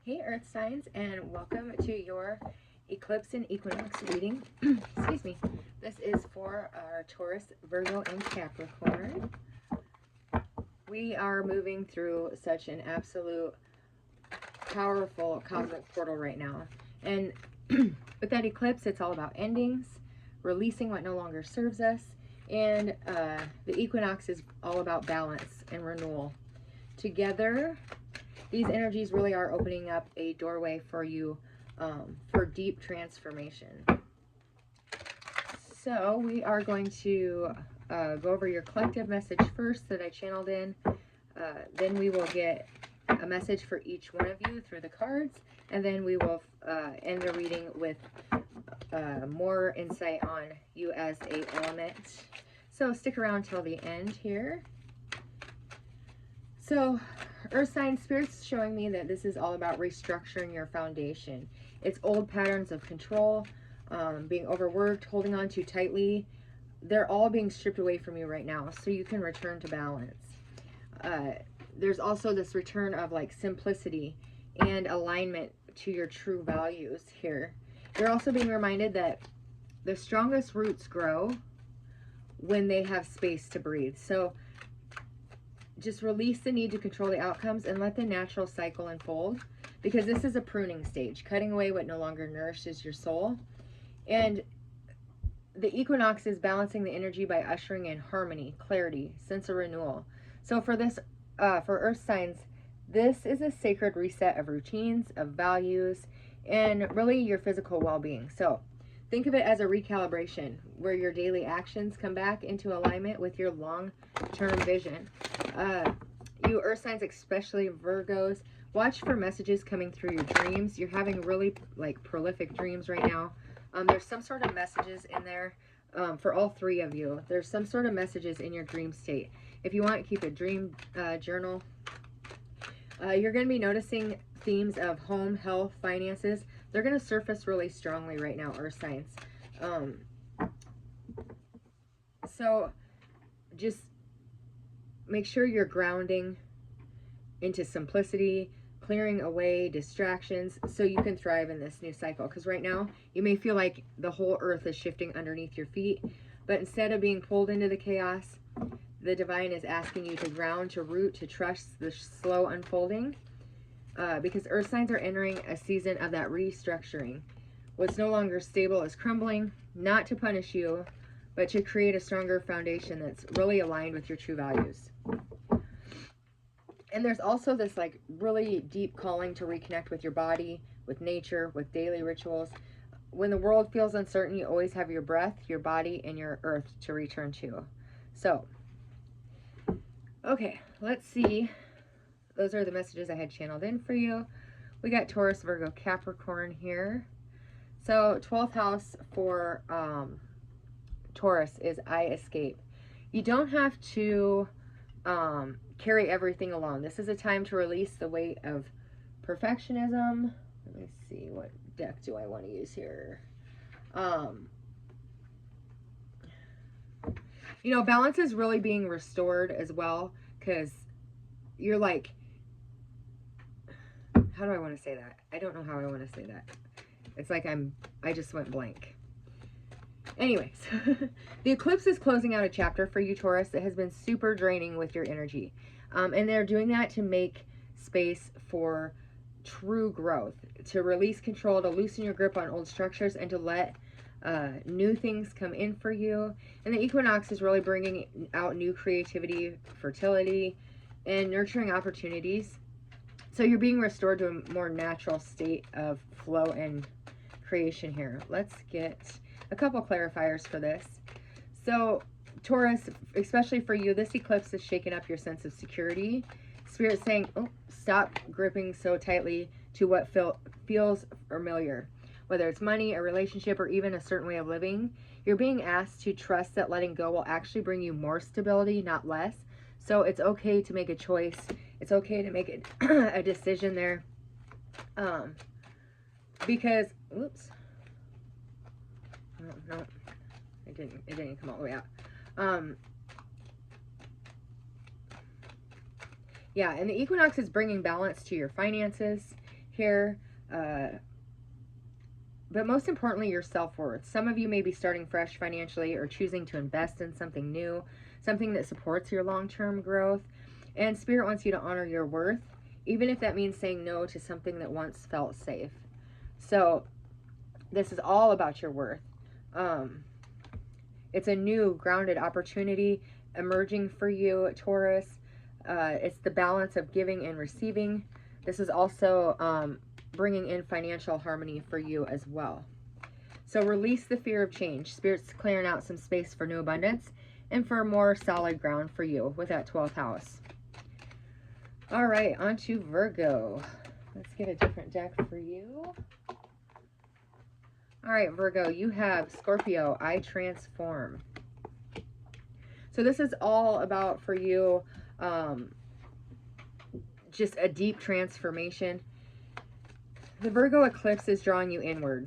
Hey Earth signs, and welcome to your Eclipse and Equinox reading. Excuse me. This is for our Taurus, Virgo, and Capricorn. We are moving through such an absolute powerful cosmic portal right now. And with that eclipse, it's all about endings, releasing what no longer serves us, and the equinox is all about balance and renewal. Together, these energies really are opening up a doorway for you for deep transformation. So we are going to go over your collective message first that I channeled in. Then we will get a message for each one of you through the cards. And then we will end the reading with more insight on you as an element. So stick around till the end here. So Earth sign spirits showing me that this is all about restructuring your foundation. It's old patterns of control, being overworked, holding on too tightly. They're all being stripped away from you right now so you can return to balance. There's also this return of like simplicity and alignment to your true values here. You're also being reminded that the strongest roots grow when they have space to breathe. So just release the need to control the outcomes and let the natural cycle unfold, because this is a pruning stage, cutting away what no longer nourishes your soul. And the equinox is balancing the energy by ushering in harmony, clarity, sense of renewal. So for this, for earth signs, this is a sacred reset of routines, of values, and really your physical well-being. So think of it as a recalibration where your daily actions come back into alignment with your long-term vision. You earth signs, especially Virgos, watch for messages coming through your dreams. You're having really like prolific dreams right now. There's some sort of messages in there for all three of you. There's some sort of messages in your dream state. If you want, keep a dream journal. You're going to be noticing themes of home, health, finances. They're going to surface really strongly right now, earth signs. So just make sure you're grounding into simplicity, clearing away distractions so you can thrive in this new cycle. Because right now you may feel like the whole earth is shifting underneath your feet, but instead of being pulled into the chaos, the divine is asking you to ground, to root, to trust the slow unfolding, because earth signs are entering a season of that restructuring. What's no longer stable is crumbling, not to punish you, but to create a stronger foundation that's really aligned with your true values. And there's also this like really deep calling to reconnect with your body, with nature, with daily rituals. When the world feels uncertain, you always have your breath, your body, and your earth to return to. So, okay, let's see. Those are the messages I had channeled in for you. We got Taurus, Virgo, Capricorn here. So 12th house for Taurus is I escape. You don't have to carry everything alone. This is a time to release the weight of perfectionism. Let me see, what deck do I want to use here? You know, balance is really being restored as well, because you're like, how do I want to say that? I don't know how I want to say that. It's like I just went blank. Anyways, the eclipse is closing out a chapter for you, Taurus, that has been super draining with your energy. And they're doing that to make space for true growth, to release control, to loosen your grip on old structures, and to let new things come in for you. And the equinox is really bringing out new creativity, fertility, and nurturing opportunities. So you're being restored to a more natural state of flow and creation here. Let's get a couple clarifiers for this. So Taurus, especially for you, this eclipse is shaking up your sense of security. Spirit saying, oh, stop gripping so tightly to what feels familiar. Whether it's money, a relationship, or even a certain way of living, you're being asked to trust that letting go will actually bring you more stability, not less. So it's okay to make a choice. It's okay to make a decision there. Because, oops. No, it didn't come all the way out. Yeah, and the equinox is bringing balance to your finances here, but most importantly, your self-worth. Some of you may be starting fresh financially or choosing to invest in something new, something that supports your long-term growth. And Spirit wants you to honor your worth, even if that means saying no to something that once felt safe. So this is all about your worth. It's a new grounded opportunity emerging for you, Taurus. It's the balance of giving and receiving. This is also bringing in financial harmony for you as well. So release the fear of change. Spirit's clearing out some space for new abundance and for more solid ground for you with that 12th house. All right, on to Virgo. Let's get a different deck for you. All right, Virgo, you have Scorpio, I transform. So this is all about for you just a deep transformation. The Virgo eclipse is drawing you inward.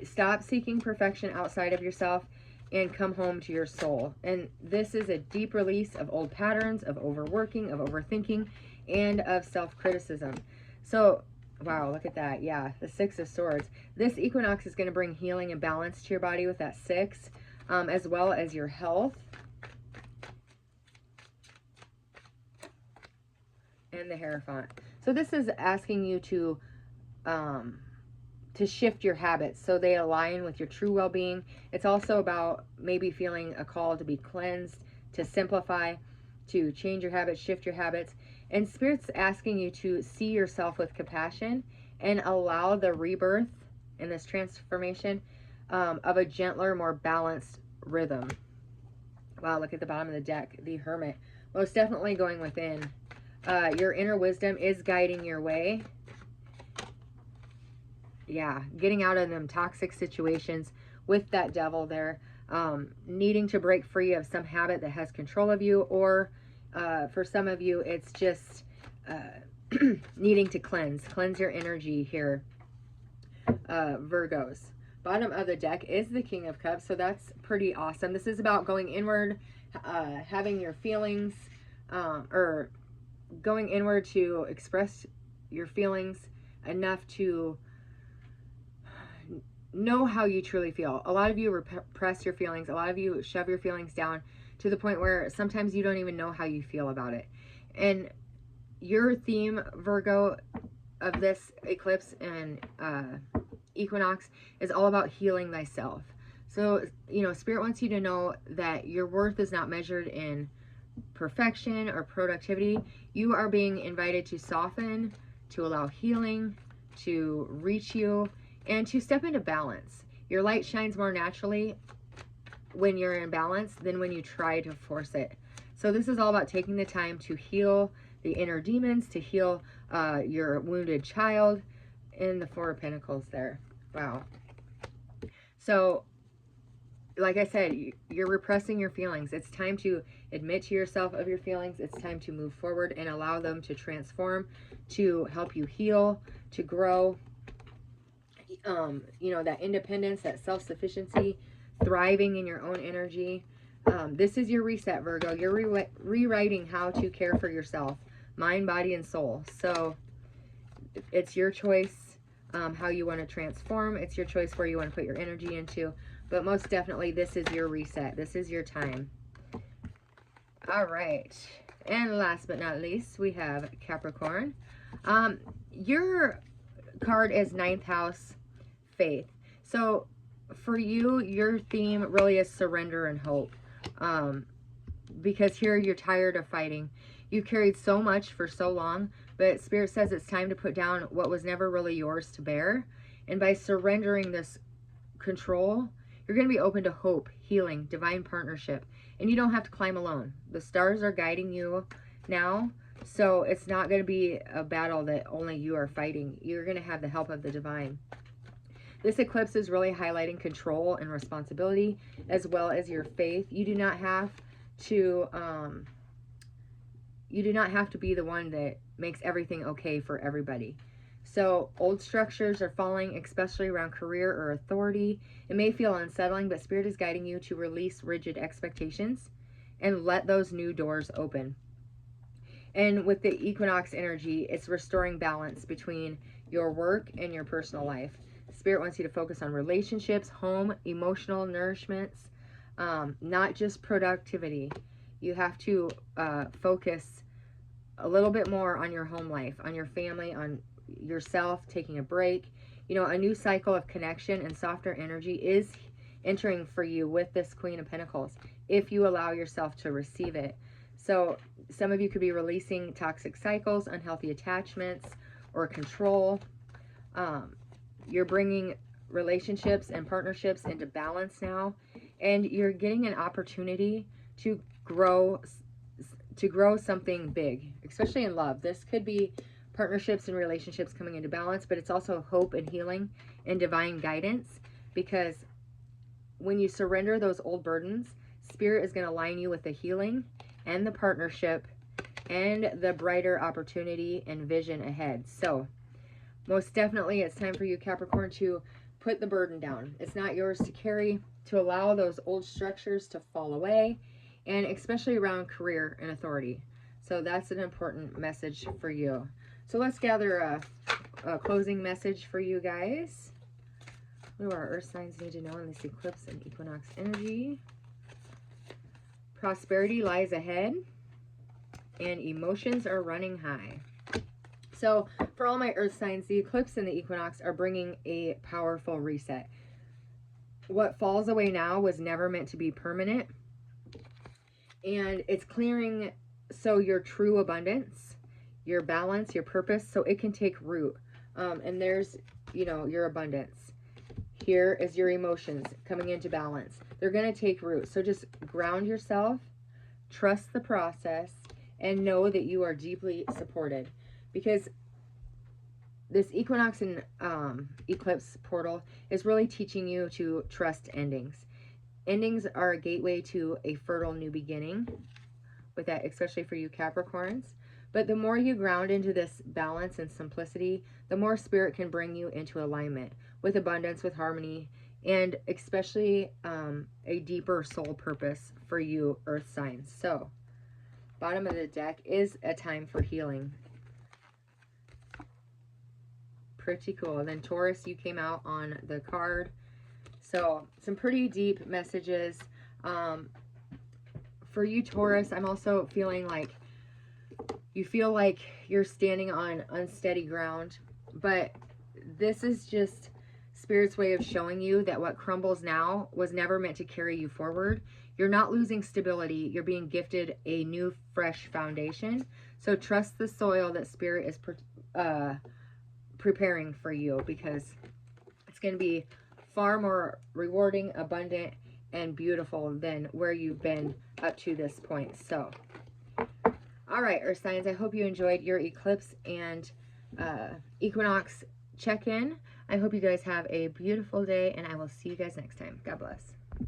Stop seeking perfection outside of yourself and come home to your soul. And this is a deep release of old patterns, of overworking, of overthinking, and of self-criticism. So, wow, look at that. Yeah, the 6 of Swords. This equinox is going to bring healing and balance to your body with that 6, as well as your health. And the Hierophant. So this is asking you to shift your habits so they align with your true well-being. It's also about maybe feeling a call to be cleansed, to simplify, to change your habits, shift your habits. And Spirit's asking you to see yourself with compassion and allow the rebirth in this transformation of a gentler, more balanced rhythm. Wow, look at the bottom of the deck, the Hermit. Most definitely going within. Your inner wisdom is guiding your way. Yeah, getting out of them toxic situations with that Devil there. Needing to break free of some habit that has control of you, or for some of you, it's just needing to cleanse your energy here, Virgos. Bottom of the deck is the King of Cups, so that's pretty awesome. This is about going inward, having your feelings, or going inward to express your feelings enough to know how you truly feel. A lot of you repress your feelings. A lot of you shove your feelings down to the point where sometimes you don't even know how you feel about it. And your theme, Virgo, of this eclipse and equinox is all about healing thyself. So, you know, Spirit wants you to know that your worth is not measured in perfection or productivity. You are being invited to soften, to allow healing, to reach you, and to step into balance. Your light shines more naturally when you're in balance than when you try to force it. So this is all about taking the time to heal the inner demons, to heal your wounded child, in the Four of Pentacles there. Wow. So, like I said, you're repressing your feelings. It's time to admit to yourself of your feelings. It's time to move forward and allow them to transform, to help you heal, to grow. You know, that independence, that self-sufficiency, thriving in your own energy. This is your reset, Virgo. You're rewriting how to care for yourself, mind, body, and soul. So it's your choice how you want to transform. It's your choice where you want to put your energy into. But most definitely, this is your reset. This is your time. All right. And last but not least, we have Capricorn. Your card is 9th house, faith. So for you, your theme really is surrender and hope. Because here you're tired of fighting. You've carried so much for so long, but Spirit says it's time to put down what was never really yours to bear. And by surrendering this control, you're going to be open to hope, healing, divine partnership. And you don't have to climb alone. The stars are guiding you now. So it's not going to be a battle that only you are fighting. You're going to have the help of the divine. This eclipse is really highlighting control and responsibility, as well as your faith. You do not have to be the one that makes everything okay for everybody. So old structures are falling, especially around career or authority. It may feel unsettling, but Spirit is guiding you to release rigid expectations and let those new doors open. And with the Equinox energy, it's restoring balance between your work and your personal life. Spirit wants you to focus on relationships, home, emotional nourishments, not just productivity. You have to focus a little bit more on your home life, on your family, on yourself, taking a break. You know, a new cycle of connection and softer energy is entering for you with this Queen of Pentacles if you allow yourself to receive it. So some of you could be releasing toxic cycles, unhealthy attachments, or control. You're bringing relationships and partnerships into balance now, and you're getting an opportunity to grow something big, especially in love. This could be partnerships and relationships coming into balance, but it's also hope and healing and divine guidance, because when you surrender those old burdens, Spirit is going to line you with the healing and the partnership and the brighter opportunity and vision ahead. So most definitely it's time for you, Capricorn, to put the burden down. It's not yours to carry, to allow those old structures to fall away, and especially around career and authority. So that's an important message for you. So let's gather a closing message for you guys. What do our earth signs need to know in this eclipse and equinox energy? Prosperity lies ahead, and emotions are running high. So for all my earth signs, the eclipse and the equinox are bringing a powerful reset. What falls away now was never meant to be permanent. And it's clearing so your true abundance, your balance, your purpose, so it can take root. And there's, you know, your abundance. Here is your emotions coming into balance. They're going to take root. So just ground yourself, trust the process, and know that you are deeply supported. Because this equinox and eclipse portal is really teaching you to trust endings. Endings are a gateway to a fertile new beginning, with that, especially for you Capricorns. But the more you ground into this balance and simplicity, the more Spirit can bring you into alignment with abundance, with harmony, and especially a deeper soul purpose for you earth signs. So bottom of the deck is a time for healing. Pretty cool. And then Taurus, you came out on the card. So some pretty deep messages. For you Taurus, I'm also feeling like you feel like you're standing on unsteady ground, but this is just Spirit's way of showing you that what crumbles now was never meant to carry you forward. You're not losing stability. You're being gifted a new, fresh foundation. So trust the soil that Spirit is preparing for you, because it's going to be far more rewarding, abundant, and beautiful than where you've been up to this point. So all right, earth signs, I hope you enjoyed your eclipse and equinox check-in. I hope you guys have a beautiful day, and I will see you guys next time. God bless.